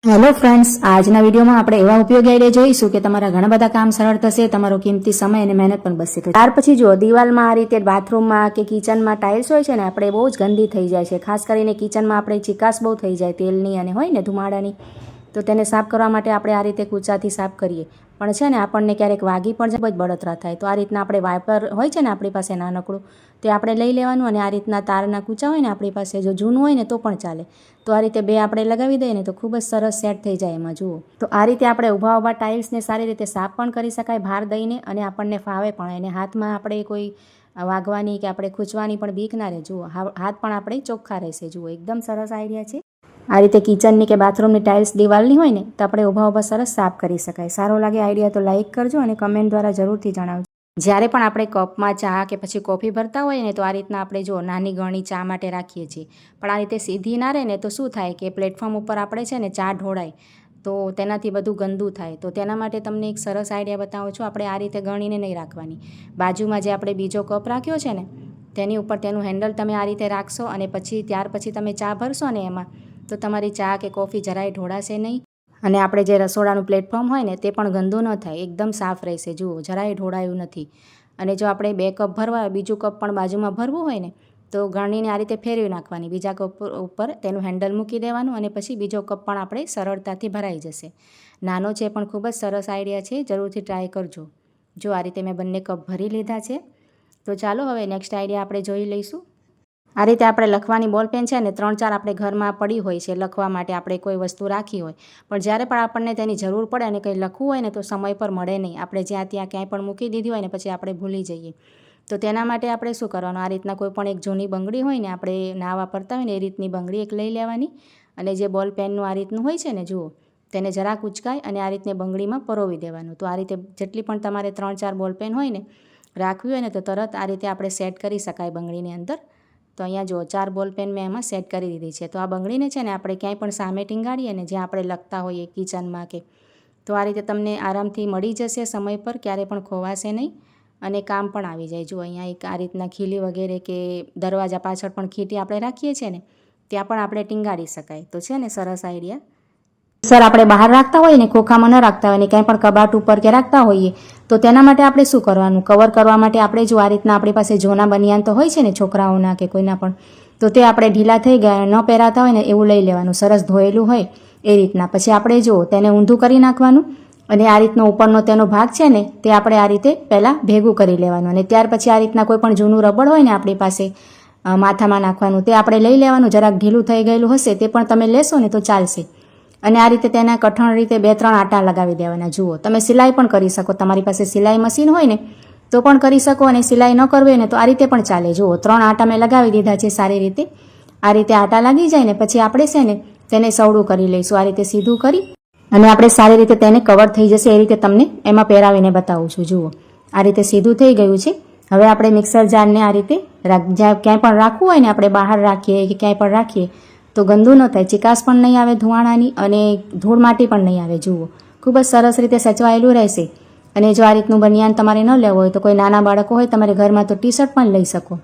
Hello friends, આજના વિડીયોમાં આપણે એવા ઉપયોગી આઈડિયા જોઈશું કે તમારા ઘણા બધા કામ સરળ થશે, તમારો કિંમતી સમય અને મહેનત પણ બચશે. ત્યાર પછી જો દિવાલમાં આ રીતે બાથરૂમમાં કે કિચનમાં ટાઇલ્સ હોય છે ને, આપણે બહુ જ ગંદી થઈ જાય છે. ખાસ કરીને કિચનમાં આપણે ચિકાસ બહુ થઈ જાય તેલની અને હોય ને ધુમાડાની, તો તેને સાફ કરવા માટે આપણે આ રીતે કૂચાથી સાફ કરીએ. પણ છે ને આપણને ક્યારેક વાગી પણ જાય, બળતરા થાય, તો આ રીતના આપણે વાઇપર હોય છે ને આપણી પાસે નાનકડું, તે આપણે લઈ લેવાનું અને આ રીતના તારના કૂચા હોય ને આપણી પાસે, જો જૂનું હોય ને તો પણ ચાલે, તો આ રીતે બે આપણે લગાવી દઈએ ને તો ખૂબ જ સરસ સેટ થઈ જાય એમાં. જુઓ તો આ રીતે આપણે ઊભા ટાઇલ્સને સારી રીતે સાફ પણ કરી શકાય ભાર દઈને, અને આપણને ફાવે પણ, એને હાથમાં આપણે કોઈ વાગવાની કે આપણે ખૂંચવાની પણ બીક ના રહે. જુઓ હાથ પણ આપણે ચોખ્ખા રહેશે. જુઓ એકદમ સરસ આઈડિયા છે. આ રીતે કિચનની કે બાથરૂમની ટાઇલ્સ દિવાલની હોય ને તો આપણે ઊભા સરસ સાફ કરી શકાય. સારો લાગે આઈડિયા તો લાઇક કરજો અને કમેન્ટ દ્વારા જરૂરથી જણાવજો. જ્યારે પણ આપણે કપમાં ચા કે પછી કોફી ભરતા હોય ને તો આ રીતના આપણે જો નાની ગણી ચા માટે રાખીએ છીએ, પણ આ રીતે સીધી ના રહે ને તો શું થાય કે પ્લેટફોર્મ ઉપર આપણે છે ને ચા ઢોળાય, તો તેનાથી બધું ગંદુ થાય. તો તેના માટે તમને એક સરસ આઈડિયા બતાવું છું. આપણે આ રીતે ગણીને નહીં રાખવાની. બાજુમાં જે આપણે બીજો કપ રાખ્યો છે ને તેની ઉપર તેનું હેન્ડલ તમે આ રીતે રાખશો અને ત્યાર પછી તમે ચા ભરશો ને એમાં, તો તમારી ચા કે કોફી જરાય ઢોળાશે નહીં. અને આપણે જે રસોડાનું પ્લેટફોર્મ હોય ને તે પણ ગંદુ ન થાય, એકદમ સાફ રહેશે. જુઓ જરાય ઢોળાયું નથી. અને જો આપણે 2 કપ ભરવા હોય, બીજું કપ પણ બાજુમાં ભરવું હોય ને તો ગણીને આ રીતે ફેરવી નાખવાની. બીજા કપ ઉપર તેનું હેન્ડલ મૂકી દેવાનું અને પછી બીજો કપ પણ આપણે સરળતાથી ભરાઈ જશે. નાનો છે પણ ખૂબ જ સરસ આઈડિયા છે, જરૂરથી ટ્રાય કરજો. જો આ રીતે મેં બંને કપ ભરી લીધા છે. તો ચાલો હવે નેક્સ્ટ આઈડિયા આપણે જોઈ લઈશું. આ રીતે આપણે લખવાની બોલપેન છે ને 3-4 આપણે ઘરમાં પડી હોય છે લખવા માટે, આપણે કોઈ વસ્તુ રાખી હોય, પણ જ્યારે પણ આપણને તેની જરૂર પડે અને કંઈ લખવું હોય ને તો સમય પર મળે નહીં. આપણે જ્યાં ત્યાં ક્યાંય પણ મૂકી દીધી હોય ને પછી આપણે ભૂલી જઈએ. તો તેના માટે આપણે શું કરવાનું, આ રીતના કોઈ પણ એક જૂની બંગડી હોય ને, આપણે ના વાપરતા હોય ને એ રીતની બંગડી એક લઈ લેવાની, અને જે બોલપેનનું આ રીતનું હોય છે ને, જુઓ તેને જરાક ઉચકાય અને આ રીતને બંગડીમાં પરોવી દેવાનું. તો આ રીતે જેટલી પણ તમારે 3-4 બોલપેન હોય ને રાખવી હોય ને તો તરત આ રીતે આપણે સેટ કરી શકાય બંગડીની અંદર. તો અહીંયા જો 4 બોલપેન મેં એમાં સેટ કરી દીધી છે. તો આ બંગડીને છે ને આપણે ક્યાંય પણ સામે ટીંગાડીએ ને જ્યાં આપણે લખતા હોઈએ કિચનમાં કે, તો આ રીતે તમને આરામથી મળી જશે સમય પર, ક્યારે પણ ખોવાશે નહીં અને કામ પણ આવી જાય. જો અહીંયા એક આ રીતના ખીલી વગેરે કે દરવાજા પાછળ પણ ખીટી આપણે રાખીએ છીએ ને ત્યાં પણ આપણે ટીંગાડી શકાય. તો છે ને સરસ આઈડિયા. સર આપણે બહાર રાખતા હોઈએ ને, ખોખામાં ન રાખતા હોય ને ક્યાંય પણ કબાટ ઉપર કે રાખતા હોઈએ, તો તેના માટે આપણે શું કરવાનું, કવર કરવા માટે આપણે જો આ રીતના આપણી પાસે જૂના બનિયાન તો હોય છે ને છોકરાઓના કે કોઈના પણ, તો તે આપણે ઢીલા થઈ ગયા ન પહેરાતા હોય ને એવું લઈ લેવાનું, સરસ ધોયેલું હોય એ રીતના. પછી આપણે જો તેને ઊંધું કરી નાખવાનું અને આ રીતનો ઉપરનો તેનો ભાગ છે ને તે આપણે આ રીતે પહેલાં ભેગું કરી લેવાનું, અને ત્યાર પછી આ રીતના કોઈ પણ જૂનું રબડ હોય ને આપણી પાસે માથામાં નાખવાનું, તે આપણે લઈ લેવાનું. જરાક ઢીલું થઈ ગયેલું હશે તે પણ તમે લેશો ને તો ચાલશે. અને આ રીતે તેના કઠણ રીતે 2-3 આટા લગાવી દેવાના. જુઓ તમે સિલાઈ પણ કરી શકો, તમારી પાસે સિલાઈ મશીન હોય ને તો પણ કરી શકો, અને સિલાઈ ન કરવી હોય ને તો આ રીતે પણ ચાલે. જુઓ 3 આટા મેં લગાવી દીધા છે સારી રીતે. આ રીતે આટા લાગી જાય ને પછી આપણે છે ને તેને સવડું કરી લઈશું. આ રીતે સીધું કરી અને આપણે સારી રીતે તેને કવર થઈ જશે એ રીતે તમને એમાં પહેરાવીને બતાવું છું. જુઓ આ રીતે સીધું થઈ ગયું છે. હવે આપણે મિક્સર જારને આ રીતે જ્યાં ક્યાંય પણ રાખવું હોય ને, આપણે બહાર રાખીએ કે ક્યાંય પણ રાખીએ તો ગંદુ ન થાય, ચિકાસ પણ નહીં આવે ધુવાણાની અને ધૂળ માટી પણ નહીં આવે. જુઓ ખૂબ જ સરસ રીતે સચવાયેલું રહેશે. અને જો આ રીતનું બનિયાન તમારે ન લેવું હોય તો કોઈ નાના બાળકો હોય તમારે ઘરમાં તો ટી-શર્ટ પણ લઈ શકો.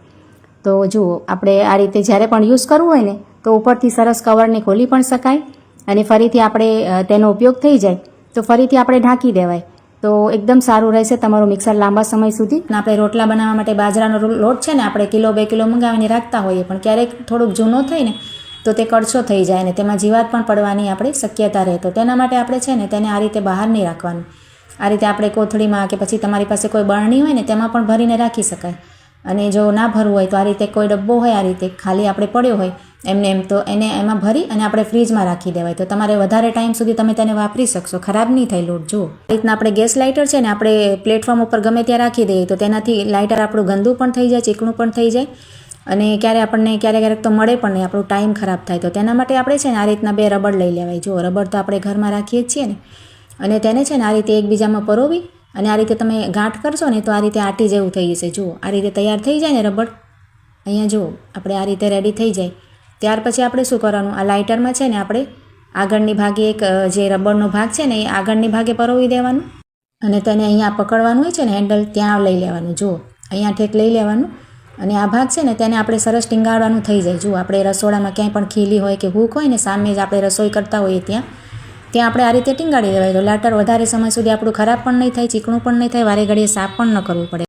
તો જુઓ આપણે આ રીતે જ્યારે પણ યુઝ કરવું હોય ને તો ઉપરથી સરસ કવરને ખોલી પણ શકાય, અને ફરીથી આપણે તેનો ઉપયોગ થઈ જાય તો ફરીથી આપણે ઢાંકી દેવાય. તો એકદમ સારું રહેશે તમારું મિક્સર લાંબા સમય સુધી. આપણે રોટલા બનાવવા માટે બાજરાનો લોટ છે ને આપણે 1 કિલો 2 કિલો મંગાવીને રાખતા હોઈએ, પણ ક્યારેક થોડુંક જૂનો થાય ને તો તે કડછો થઈ જાય ને તેમાં જીવાત પણ પડવાની આપણે શક્યતા રહે. તો તેના માટે આપણે છે ને તેને આ રીતે બહાર નહીં રાખવાનું. આ રીતે આપણે કોથળીમાં કે પછી તમારી પાસે કોઈ બરણી હોય ને તેમાં પણ ભરીને રાખી શકાય. અને જો ના ભરવું હોય તો આ રીતે કોઈ ડબ્બો હોય આ રીતે ખાલી આપણે પડ્યો હોય એમને એમ, તો એને એમાં ભરી અને આપણે ફ્રીજમાં રાખી દેવાય. તો તમારે વધારે ટાઈમ સુધી તમે તેને વાપરી શકશો, ખરાબ નહીં થાય લોટ. જુઓ આ રીતના આપણે ગેસ લાઇટર છે ને આપણે પ્લેટફોર્મ ઉપર ગમે ત્યાં રાખી દઈએ તો તેનાથી લાઇટર આપણું ગંદુ પણ થઈ જાય, ચીકણું પણ થઈ જાય, અને ક્યારેક તો મળે પણ નહીં, આપણો ટાઈમ ખરાબ થાય. તો તેના માટે આપણે છે ને આ રીતના 2 રબડ લઈ લેવાય. જો રબડ તો આપણે ઘરમાં રાખીએ જ છીએ ને, અને તેને છે ને આ રીતે એકબીજામાં પરોવી અને આ રીતે તમે ગાંઠ કરશો ને તો આ રીતે આટી જેવું થઈ જશે. જુઓ આ રીતે તૈયાર થઈ જાય ને રબડ, અહીંયા જુઓ આપણે આ રીતે રેડી થઈ જાય. ત્યાર પછી આપણે શું કરવાનું, આ લાઇટરમાં છે ને આપણે આગળની ભાગે એક જે રબડનો ભાગ છે ને એ આગળની ભાગે પરોવી દેવાનું, અને તેને અહીંયા પકડવાનું હોય છે ને હેન્ડલ, ત્યાં લઈ લેવાનું. જુઓ અહીંયા ઠેક લઈ લેવાનું, અને આ ભાગ છે ને તેને આપણે સરસ ટીંગાડવાનું થઈ જાય. જુઓ આપણે રસોડામાં ક્યાંય પણ ખીલી હોય કે હૂક હોય ને સામે જ આપણે રસોઈ કરતા હોઈએ ત્યાં, ત્યાં આપણે આ રીતે ટીંગાડી દેવાય તો લાટર વધારે સમય સુધી આપણું ખરાબ પણ નહીં થાય, ચીકણું પણ નહીં થાય, વારે ઘડીએ સાફ પણ ન કરવું પડે.